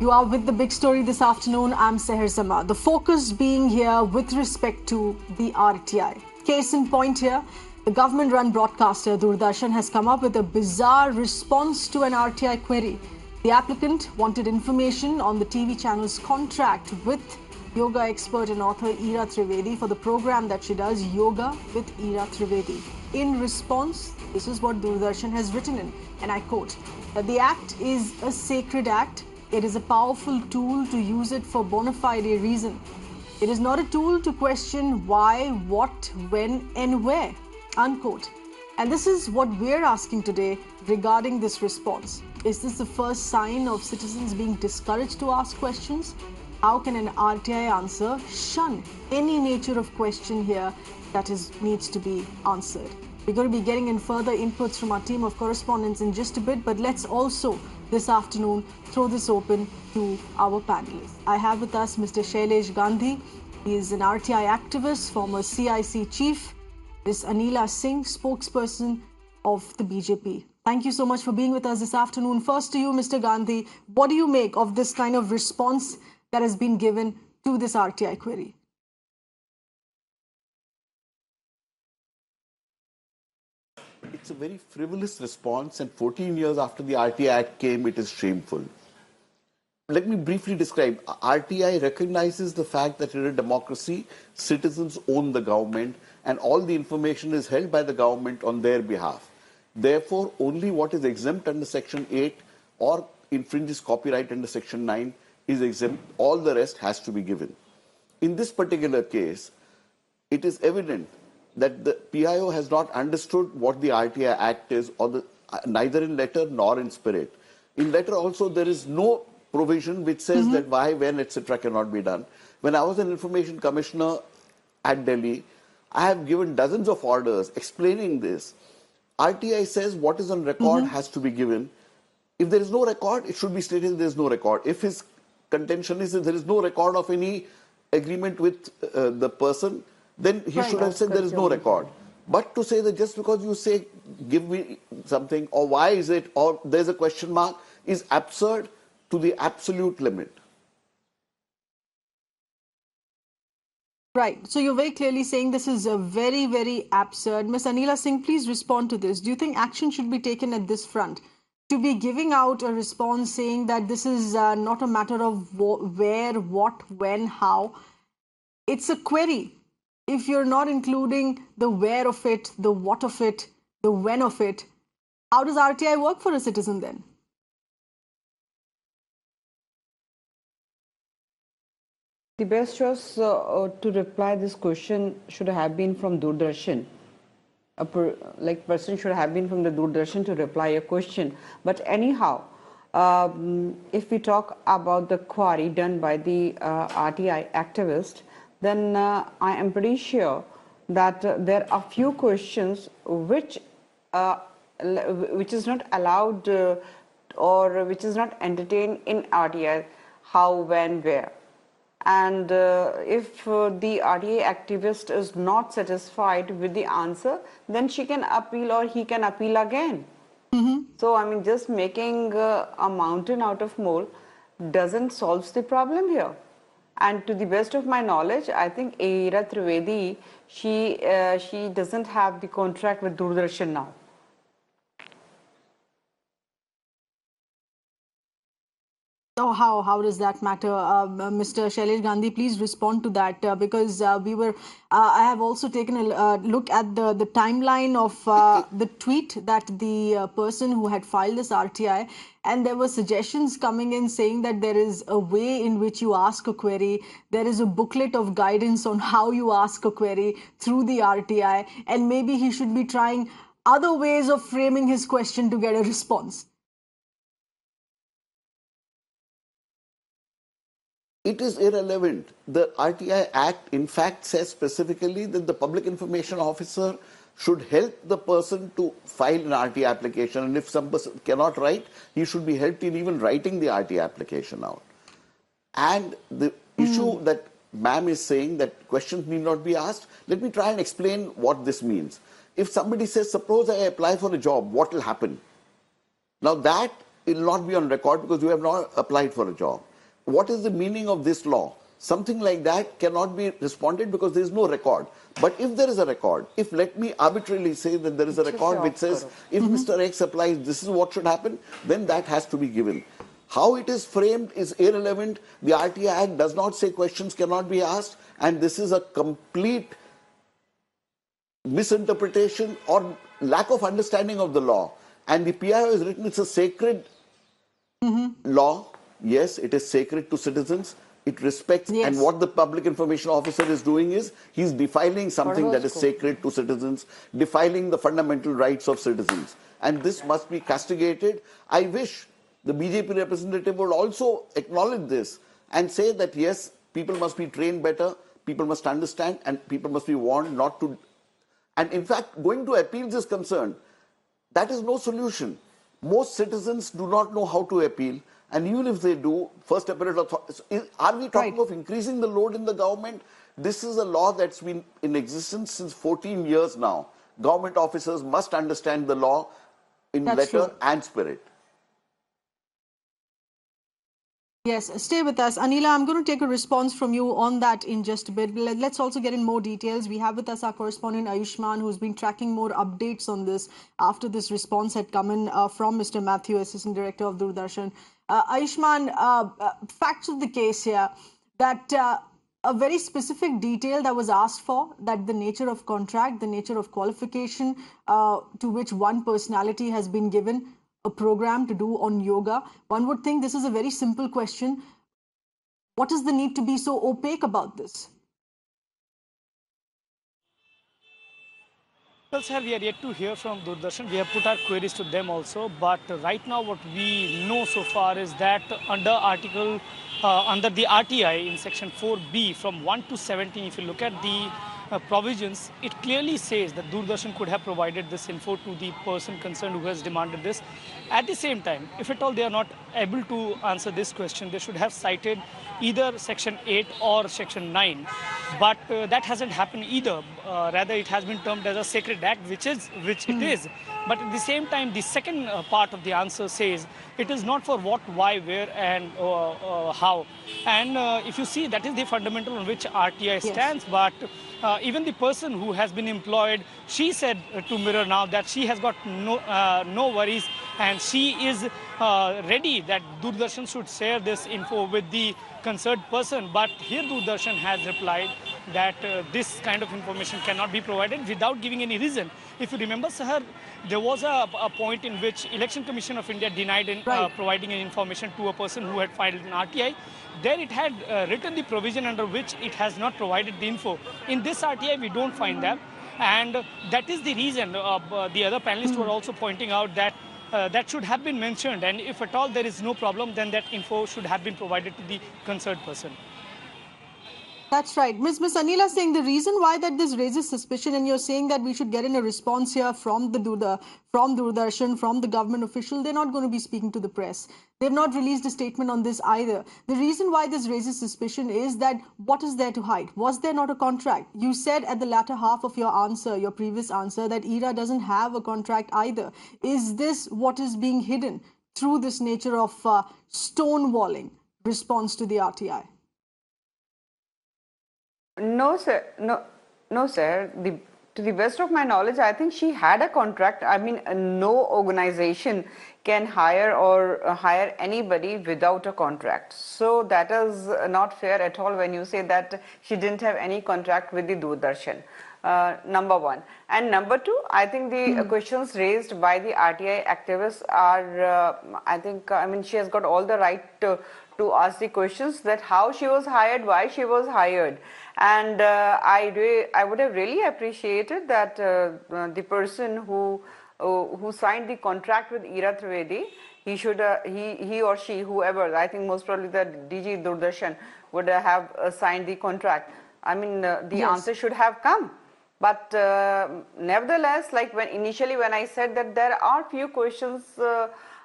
You are with the big story this afternoon. I'm Seher Zama. The focus being here with respect to the RTI. Case in point here, the government-run broadcaster Doordarshan has come up with a bizarre response to an RTI query. The applicant wanted information on the TV channel's contract with yoga expert and author Ira Trivedi for the program that she does, Yoga with Ira Trivedi. In response, this is what Doordarshan has written in, and I quote, that the act is a sacred act. It is a powerful tool to use it for bona fide reason. It is not a tool to question why, what, when and where, unquote. And this is what we're asking today regarding this response. Is this the first sign of citizens being discouraged to ask questions? How can an RTI answer shun any nature of question here that needs to be answered? We're going to be getting in further inputs from our team of correspondents in just a bit, but let's also this afternoon throw this open to our panelists. I have with us Mr. Shailesh Gandhi. He is an RTI activist, former CIC chief. Ms. Anila Singh, spokesperson of the BJP. Thank you so much for being with us this afternoon. First to you, Mr. Gandhi, what do you make of this kind of response that has been given to this RTI query? It's a very frivolous response, and 14 years after the RTI Act came, it is shameful. Let me briefly describe. RTI recognizes the fact that in a democracy, citizens own the government and all the information is held by the government on their behalf. Therefore, only what is exempt under Section 8 or infringes copyright under Section 9 is exempt. All the rest has to be given. In this particular case, it is evident that the PIO has not understood what the RTI Act is, or neither in letter nor in spirit. In letter also, there is no provision which says that why, when, etc. cannot be done. When I was an information commissioner at Delhi, I have given dozens of orders explaining this. RTI says what is on record has to be given. If there is no record, it should be stated there is no record. If his contention is that there is no record of any agreement with the person, then he should have said there is no record. But to say that just because you say, give me something, or why is it, or there's a question mark, is absurd to the absolute limit. Right. So you're very clearly saying this is a very, very absurd. Ms. Anila Singh, please respond to this. Do you think action should be taken at this front? To be giving out a response saying that this is not a matter of where, what, when, how. It's a query. If you're not including the where of it, the what of it, the when of it, how does RTI work for a citizen then? The best choice to reply this question should have been from Doordarshan. Person should have been from the Doordarshan to reply a question. But anyhow, if we talk about the query done by the RTI activist, then I am pretty sure that there are few questions which is not allowed or which is not entertained in RTI, how, when, where. And if the RTI activist is not satisfied with the answer, then she can appeal or he can appeal again. So, I mean, just making a mountain out of mole doesn't solve the problem here. And to the best of my knowledge, I think Ira Trivedi, she doesn't have the contract with Doordarshan now. Oh, how does that matter? Mr. Shailesh Gandhi, please respond to that because I have also taken a look at the timeline of the tweet that the person who had filed this RTI, and there were suggestions coming in saying that there is a way in which you ask a query. There is a booklet of guidance on how you ask a query through the RTI, and maybe he should be trying other ways of framing his question to get a response. It is irrelevant. The RTI Act, in fact, says specifically that the public information officer should help the person to file an RTI application. And if some person cannot write, he should be helped in even writing the RTI application out. And the issue that ma'am is saying that questions need not be asked, let me try and explain what this means. If somebody says, suppose I apply for a job, what will happen? Now that will not be on record because you have not applied for a job. what is the meaning of this law? Something like that cannot be responded because there is no record. But if there is a record, if let me arbitrarily say that there is a record which says if Mr. X applies, this is what should happen, then that has to be given. How it is framed is irrelevant. The RTI Act does not say questions cannot be asked, and this is a complete misinterpretation or lack of understanding of the law. And the PIO is written, it's a sacred law. Yes, it is sacred to citizens. It respects, and what the public information officer is doing is he's defiling something that is sacred to citizens, defiling the fundamental rights of citizens. And this must be castigated. I wish the BJP representative would also acknowledge this and say that yes, people must be trained better, people must understand, and people must be warned not to. And in fact, going to appeals is concerned, that is no solution. Most citizens do not know how to appeal. And even if they do, first appellate authority, are we talking of increasing the load in the government? This is a law that's been in existence since 14 years now. Government officers must understand the law in letter and spirit. Yes, stay with us. Anila, I'm going to take a response from you on that in just a bit. Let's also get in more details. We have with us our correspondent Ayushman, who's been tracking more updates on this after this response had come in from Mr. Matthew, Assistant Director of Doordarshan. Ayushman, facts of the case here, that a very specific detail that was asked for, that the nature of contract, the nature of qualification to which one personality has been given a program to do on yoga. One would think this is a very simple question. What is the need to be so opaque about this? Well, sir, we are yet to hear from Doordarshan. We have put our queries to them also. But right now, what we know so far is that under the RTI in section 4B from 1 to 17, if you look at the provisions, it clearly says that Doordarshan could have provided this info to the person concerned who has demanded this. At the same time, if at all they are not able to answer this question, they should have cited either section 8 or section 9. But that hasn't happened either. Rather, it has been termed as a sacred act, which it is. But at the same time, the second part of the answer says it is not for what, why, where, and how. And if you see, that is the fundamental on which RTI stands. But even the person who has been employed, she said to Mirror now that she has got no worries, and she is ready that Doordarshan should share this info with the concerned person. But here Doordarshan has replied that this kind of information cannot be provided without giving any reason. If you remember, Sahar, there was a point in which Election Commission of India denied providing an information to a person who had filed an RTI. There it had written the provision under which it has not provided the info. In this RTI, we don't find that. And that is the reason the other panelists were also pointing out that that should have been mentioned. And if at all there is no problem, then that info should have been provided to the concerned person. That's right. Ms. Anila saying the reason why that this raises suspicion, and you're saying that we should get in a response here from Doordarshan, from the government official, they're not going to be speaking to the press. They've not released a statement on this either. The reason why this raises suspicion is that what is there to hide? Was there not a contract? You said at the latter half of your answer, your previous answer, that Ira doesn't have a contract either. Is this what is being hidden through this nature of stonewalling response to the RTI? No, sir. No, sir. To the best of my knowledge, I think she had a contract. I mean, no organization can hire anybody without a contract. So that is not fair at all when you say that she didn't have any contract with the Doordarshan. Number one. And number two, I think the questions raised by the RTI activists are, I mean, she has got all the right to ask the questions that how she was hired, why she was hired. And I would have really appreciated that the person who signed the contract with Ira Trivedi, he or she, whoever, I think most probably the DG Doordarshan would have signed the contract. I mean, the answer should have come. But nevertheless, like initially when I said that there are few questions,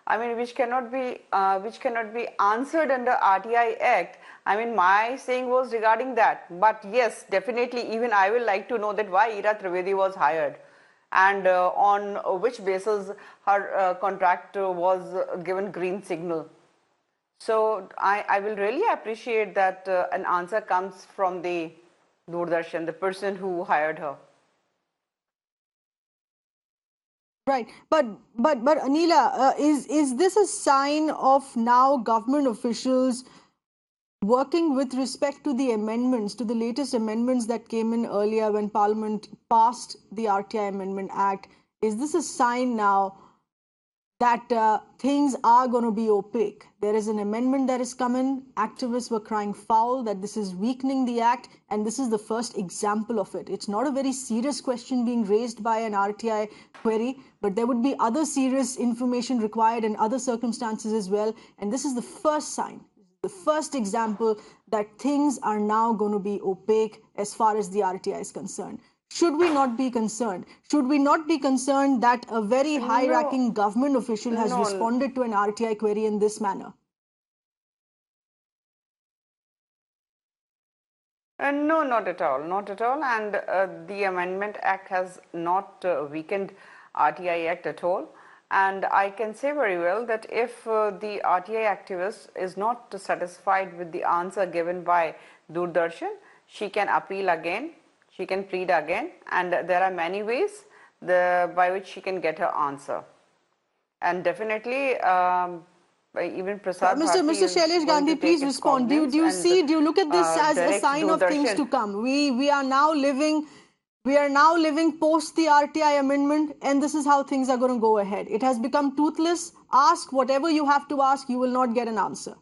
I mean, which cannot be answered under RTI Act. I mean, my saying was regarding that. But yes, definitely, even I will like to know that why Ira Trivedi was hired, and on which basis her contract was given green signal. So I will really appreciate that an answer comes from the Doordarshan, the person who hired her. Right, but Anila, is this a sign of now government officials working with respect to the amendments, to the latest amendments that came in earlier when Parliament passed the RTI Amendment Act? Is this a sign now that things are going to be opaque? There is an amendment that is coming. Activists were crying foul that this is weakening the act, and this is the first example of it. It's not a very serious question being raised by an RTI query, but there would be other serious information required in other circumstances as well. And this is the first sign, the first example that things are now going to be opaque as far as the RTI is concerned. Should we not be concerned? Should we not be concerned that a very high-ranking government official has responded to an RTI query in this manner? No, not at all, not at all. And the Amendment Act has not weakened RTI Act at all. And I can say very well that if the RTI activist is not satisfied with the answer given by Doordarshan, she can appeal again, she can plead again, and there are many ways by which she can get her answer. And definitely, even Prasad Mr. Shailesh Gandhi, please respond. Do you look at this as a sign of things to come? We are now living post the RTI amendment, and this is how things are going to go ahead. It has become toothless. Ask whatever you have to ask, you will not get an answer.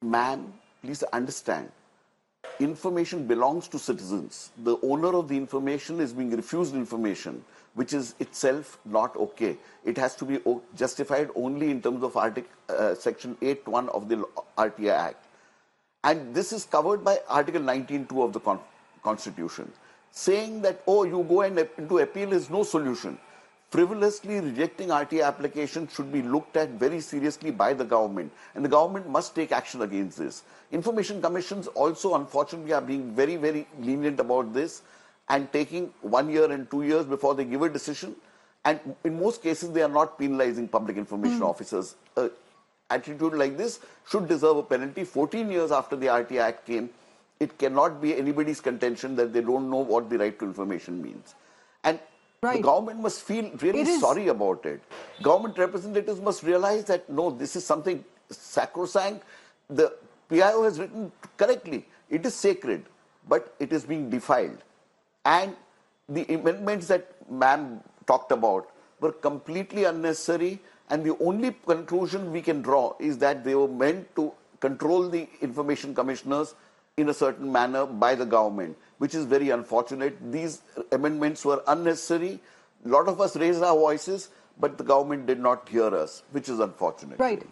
Ma'am, please understand, information belongs to citizens. The owner of the information is being refused information, which is itself not okay. It has to be justified only in terms of Section 8(1) of the RTI Act. And this is covered by Article 19(2) of the Constitution, saying that, oh, you go and into appeal is no solution. Frivolously rejecting RTI applications should be looked at very seriously by the government, and the government must take action against this. Information commissions also, unfortunately, are being very, very lenient about this and taking 1 year and 2 years before they give a decision. And in most cases, they are not penalizing public information officers. Attitude like this should deserve a penalty. 14 years after the RTI Act came, it cannot be anybody's contention that they don't know what the right to information means. And the government must feel really sorry about it. Government representatives must realize that, no, this is something sacrosanct. The PIO has written correctly. It is sacred, but it is being defiled. And the amendments that ma'am talked about were completely unnecessary. And the only conclusion we can draw is that they were meant to control the information commissioners in a certain manner by the government, which is very unfortunate. These amendments were unnecessary. A lot of us raised our voices, but the government did not hear us, which is unfortunate. Right.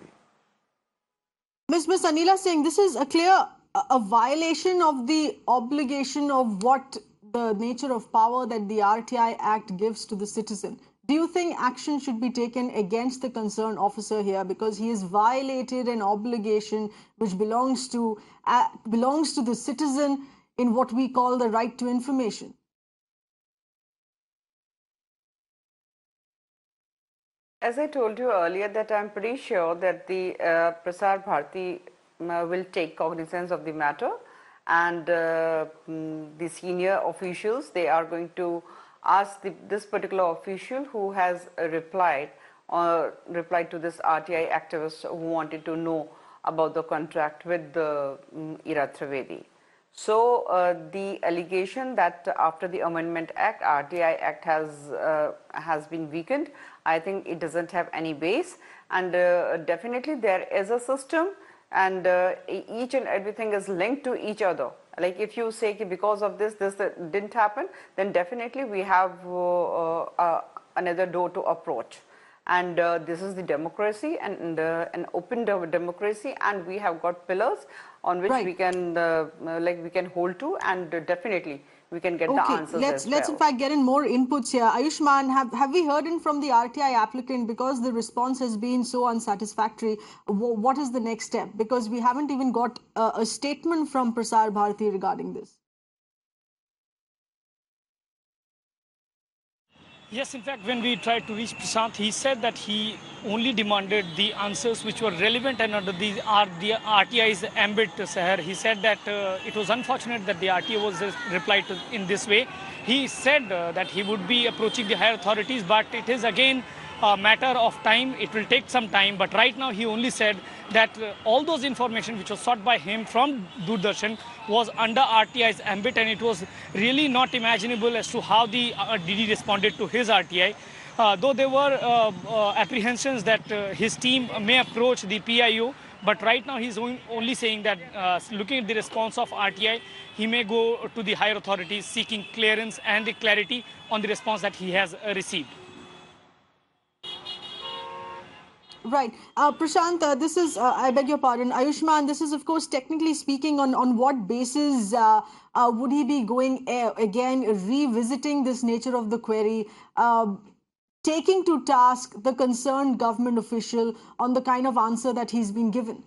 Ms. Anila saying this is a violation of the obligation of what the nature of power that the RTI Act gives to the citizen. Do you think action should be taken against the concerned officer here because he has violated an obligation which belongs to the citizen in what we call the right to information? As I told you earlier, that I'm pretty sure that the Prasar Bharati will take cognizance of the matter, and the senior officials, they are going to ask this particular official who has replied to this RTI activist who wanted to know about the contract with the Ira Trivedi. So the allegation that after the Amendment Act, RTI Act has been weakened, I think it doesn't have any base, and definitely there is a system, and each and everything is linked to each other. Like if you say because of this didn't happen, then definitely we have another door to approach. And this is the democracy, and an open democracy, and we have got pillars on which we can we can hold to, and definitely we can get the answers as well. Let's in fact get in more inputs here. Ayushman, have we heard in from the RTI applicant, because the response has been so unsatisfactory? What is the next step? Because we haven't even got a statement from Prasar Bharati regarding this. Yes, in fact, when we tried to reach Prashant, he said that he only demanded the answers which were relevant and under the RTI's ambit, Seher. He said that it was unfortunate that the RTI was replied to in this way. He said that he would be approaching the higher authorities, but it is again a matter of time. It will take some time, but right now he only said that all those information which was sought by him from Doordarshan was under RTI's ambit, and it was really not imaginable as to how the DD responded to his RTI. Though there were apprehensions that his team may approach the PIO, but right now he's only saying that looking at the response of RTI, he may go to the higher authorities seeking clearance and the clarity on the response that he has received. Right. Prashant, this is, I beg your pardon, Ayushman, this is, of course, technically speaking, on what basis would he be going again, revisiting this nature of the query, taking to task the concerned government official on the kind of answer that he's been given?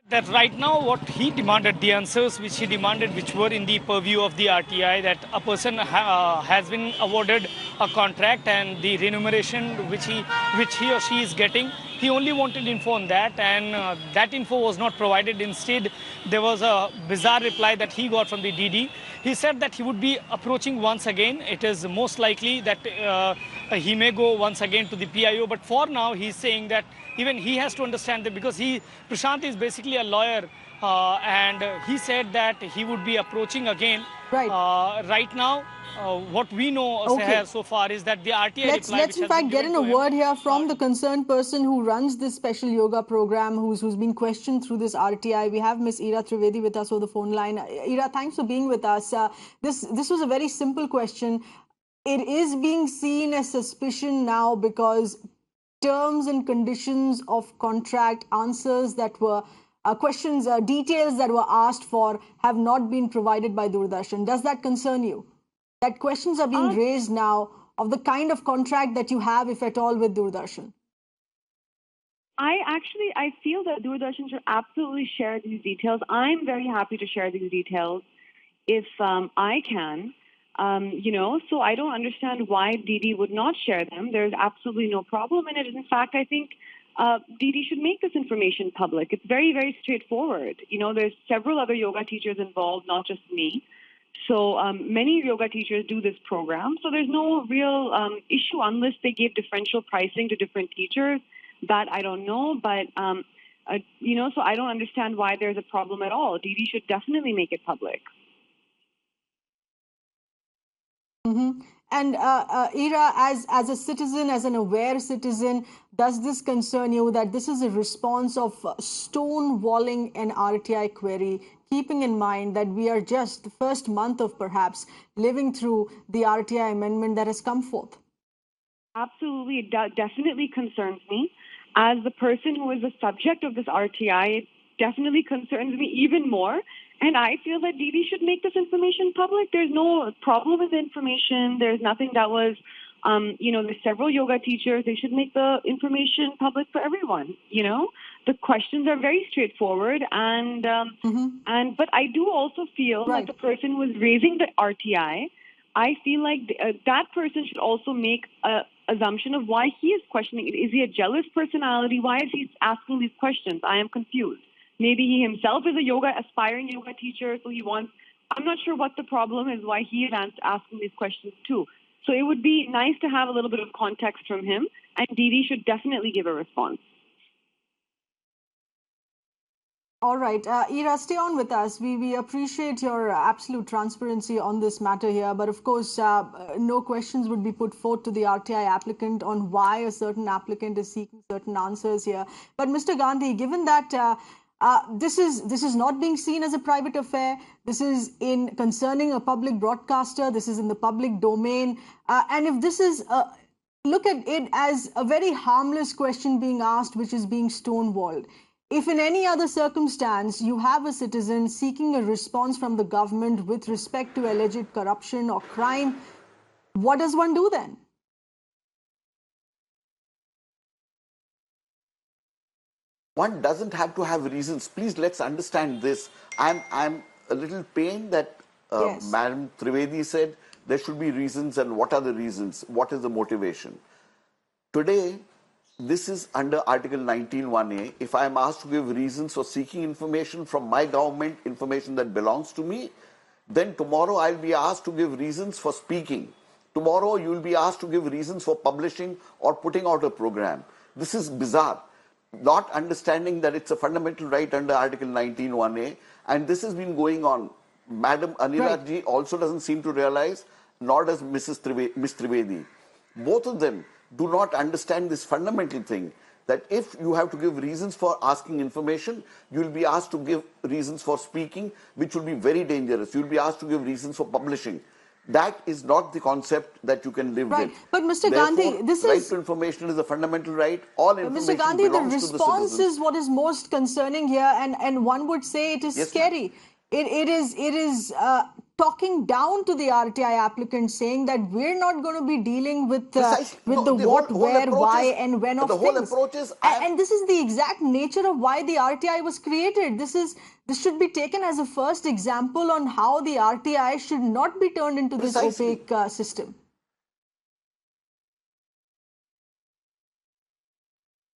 That right now what he demanded, the answers which he demanded, which were in the purview of the RTI, that a person has been awarded a contract and the remuneration which he or she is getting, he only wanted info on that, and that info was not provided. Instead, there was a bizarre reply that he got from the DD. He said that he would be approaching once again. It is most likely that he may go once again to the PIO, but for now he's saying that even he has to understand that, because Prashant is basically a lawyer, and he said that he would be approaching again. Right. Right now, what we know, Seher, so far is that the RTI let's in fact get in a word here from the concerned person who runs this special yoga program, who's been questioned through this RTI. We have Miss Ira Trivedi with us on the phone line. Ira, thanks for being with us. This was a very simple question. It is being seen as suspicion now because terms and conditions of contract, answers that were questions, details that were asked for have not been provided by Doordarshan. Does that concern you? That questions are being raised now of the kind of contract that you have, if at all, with Doordarshan? I feel that Doordarshan should absolutely share these details. I'm very happy to share these details if I can. So I don't understand why DD would not share them. There's absolutely no problem in it. In fact, I think DD should make this information public. It's very, very straightforward. There's several other yoga teachers involved, not just me. So many yoga teachers do this program. So there's no real issue unless they give differential pricing to different teachers. That I don't know. But, so I don't understand why there's a problem at all. DD should definitely make it public. Mm-hmm. And Ira, as a citizen, as an aware citizen, does this concern you that this is a response of stonewalling an RTI query, keeping in mind that we are just the first month of perhaps living through the RTI amendment that has come forth? Absolutely, it definitely concerns me. As the person who is the subject of this RTI, it definitely concerns me even more. And I feel that DD should make this information public. There's no problem with the information. There's nothing that was, there's several yoga teachers. They should make the information public for everyone. The questions are very straightforward. But I do also feel like the person who is raising the RTI, I feel like that person should also make an assumption of why he is questioning it. Is he a jealous personality? Why is he asking these questions? I am confused. Maybe he himself is a aspiring yoga teacher, so I'm not sure what the problem is, why he is asking these questions too. So it would be nice to have a little bit of context from him, and DD should definitely give a response. All right. Ira, stay on with us. We appreciate your absolute transparency on this matter here. But of course, no questions would be put forth to the RTI applicant on why a certain applicant is seeking certain answers here. But Mr. Gandhi, given that this is not being seen as a private affair. This is concerning a public broadcaster. This is in the public domain. And if this is, look at it as a very harmless question being asked, which is being stonewalled. If in any other circumstance you have a citizen seeking a response from the government with respect to alleged corruption or crime, what does one do then? One doesn't have to have reasons. Please, let's understand this. I'm a little pained that Yes. Madam Trivedi said there should be reasons, and what are the reasons? What is the motivation? Today, this is under Article 19(1)(a). If I am asked to give reasons for seeking information from my government, information that belongs to me, then tomorrow I'll be asked to give reasons for speaking. Tomorrow you will be asked to give reasons for publishing or putting out a program. This is bizarre. Not understanding that it's a fundamental right under Article 19(1)(a), and this has been going on. Madam Anila ji also doesn't seem to realize, nor does Miss Trivedi. Both of them do not understand this fundamental thing, that if you have to give reasons for asking information, you will be asked to give reasons for speaking, which will be very dangerous. You will be asked to give reasons for publishing. That is not the concept that you can live with. But Mr. Therefore, Gandhi, this right is... to information is a fundamental right. All information Mr. Gandhi, the belongs to the response citizens. is what is most concerning here, and one would say it is Yes, scary. It is talking down to the RTI applicant, saying that we're not going to be dealing with Precisely. with No, the the what, whole where, approach why, is- and when of the whole things. approach is, And this is the exact nature of why the RTI was created. This should be taken as a first example on how the RTI should not be turned into this Precisely. opaque system.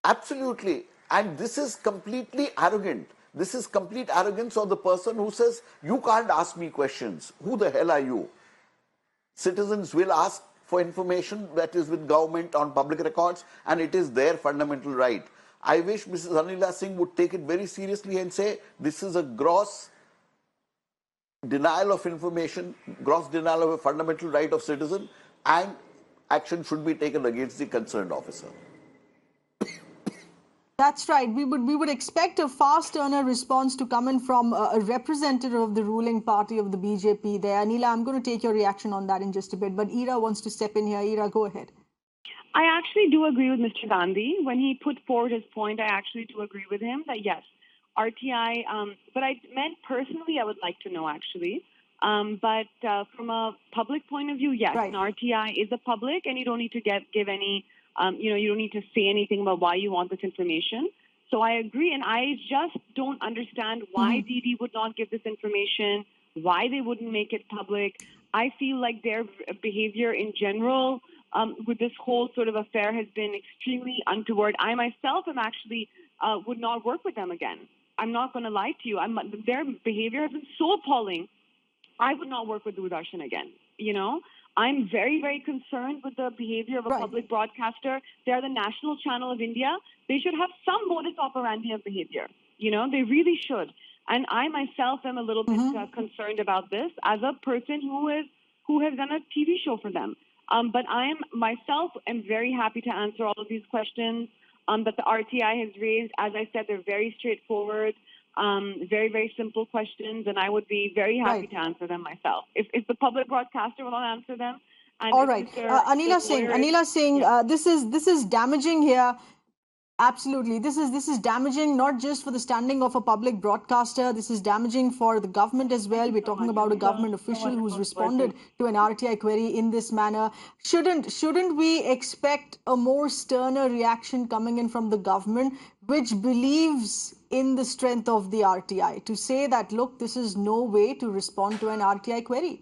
Absolutely. And this is completely arrogant. This is complete arrogance of the person who says, you can't ask me questions. Who the hell are you? Citizens will ask for information that is with government on public records, and it is their fundamental right. I wish Mrs. Anila Singh would take it very seriously and say, this is a gross denial of information, gross denial of a fundamental right of citizen, and action should be taken against the concerned officer. That's right. We would expect a fast turner response to come in from a representative of the ruling party of the BJP there. Anila, I'm going to take your reaction on that in just a bit, but Ira wants to step in here. Ira, go ahead. I actually do agree with Mr. Gandhi. When he put forward his point, I actually do agree with him that yes, RTI, but I meant personally, I would like to know actually. But from a public point of view, yes, Right. an RTI is a public, and you don't need to give any, you don't need to say anything about why you want this information. So I agree, and I just don't understand why DD would not give this information, why they wouldn't make it public. I feel like their behavior in general with this whole sort of affair has been extremely untoward. I myself am actually would not work with them again. I'm not going to lie to you. Their behavior has been so appalling. I would not work with Doordarshan again. You know, I'm very, very concerned with the behavior of a Right. public broadcaster. They're the national channel of India. They should have some modus operandi of behavior. You know, they really should. And I myself am a little bit concerned about this as a person who has done a TV show for them. But I am very happy to answer all of these questions that the RTI has raised. As I said, they're very straightforward. Very, very simple questions, and I would be very happy Right. to answer them myself. If the public broadcaster will not answer them, and All if right. Mr. Anila Singh, this is damaging here. Absolutely. This is damaging not just for the standing of a public broadcaster. This is damaging for the government as well. We're talking about a government official who's responded to an RTI query in this manner. Shouldn't we expect a more sterner reaction coming in from the government, which believes in the strength of the RTI, to say that, look, this is no way to respond to an RTI query?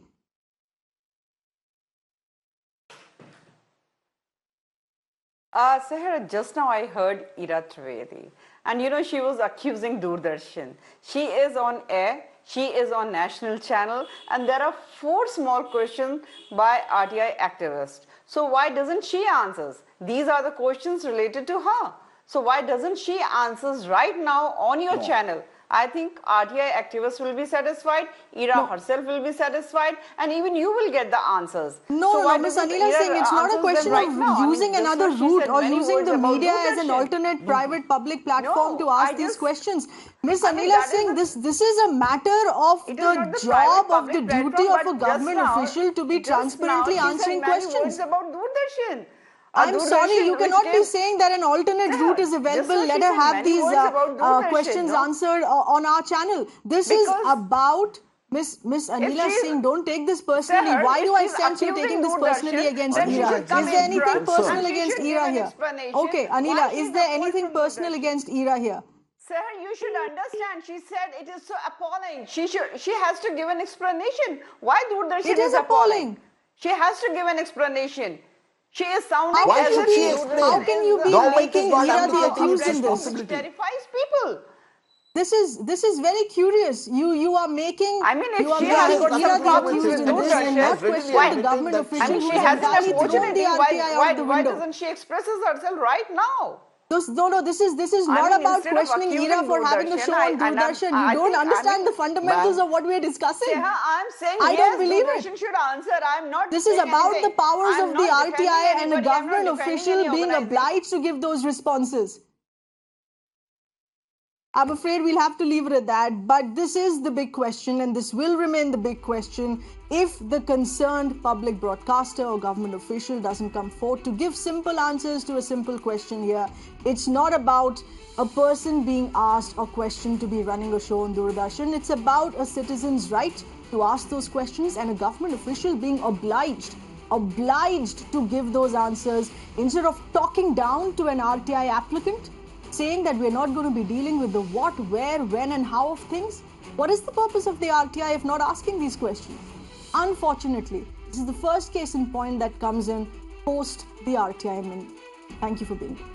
Sahara, just now I heard Ira Trivedi, and you know, she was accusing Doordarshan. She is on air, she is on national channel, and there are 4 small questions by RTI activists. So why doesn't she answer? These are the questions related to her. So why doesn't she answers right now on your channel? I think RTI activists will be satisfied, Ira herself will be satisfied, and even you will get the answers. No, Ms. Anila Singh, it's not a question of using another route or using the media as an alternate private public platform to ask these questions. Ms. Anila Singh, this is a matter of the job of the duty of a government official to be transparently answering questions. About Doordarshan. I'm sorry, you cannot be saying that an alternate route is available. Let her have these questions answered on our channel. This is about Miss Anila Singh. Don't take this personally. Why do I sense you taking this personally against Ira? Is there anything personal against Ira here? Okay, Anila, is there anything personal against Ira here? Sir, you should understand. She said it is so appalling. She has to give an explanation. Why Doordarshan It is appalling. She has to give an explanation. She is sounding How as can if you Doordarshan be, how can you be Government making is not Ira the abdicating accused its in this? responsibility. terrifies people. This is very curious. You are making I mean, if you are she making has got nothing some Ira the problems accused with in this and Doordarshan, not has readily questioning the admitted government that official I mean, who she has has an entirely thrown opportunity. the RTI out the Why window. doesn't she express herself right now? No, this is I not mean, about instead of questioning accusing Ira for having a Doordarshan, show on Doordarshan. You don't understand the fundamentals Ma'am. of what we are discussing. I'm saying I yes, don't believe it. Doordarshan should answer. I'm not This is saying about anything. the powers I'm of the not defending RTI and a anybody. I'm not government defending official any being organization. obliged to give those responses. I'm afraid we'll have to leave it at that. But this is the big question, and this will remain the big question if the concerned public broadcaster or government official doesn't come forth to give simple answers to a simple question here. It's not about a person being asked or questioned to be running a show on Doordarshan. It's about a citizen's right to ask those questions and a government official being obliged to give those answers instead of talking down to an RTI applicant, saying that we're not going to be dealing with the what, where, when and how of things. What is the purpose of the RTI if not asking these questions? Unfortunately, this is the first case in point that comes in post the RTI amendment. Thank you for being here.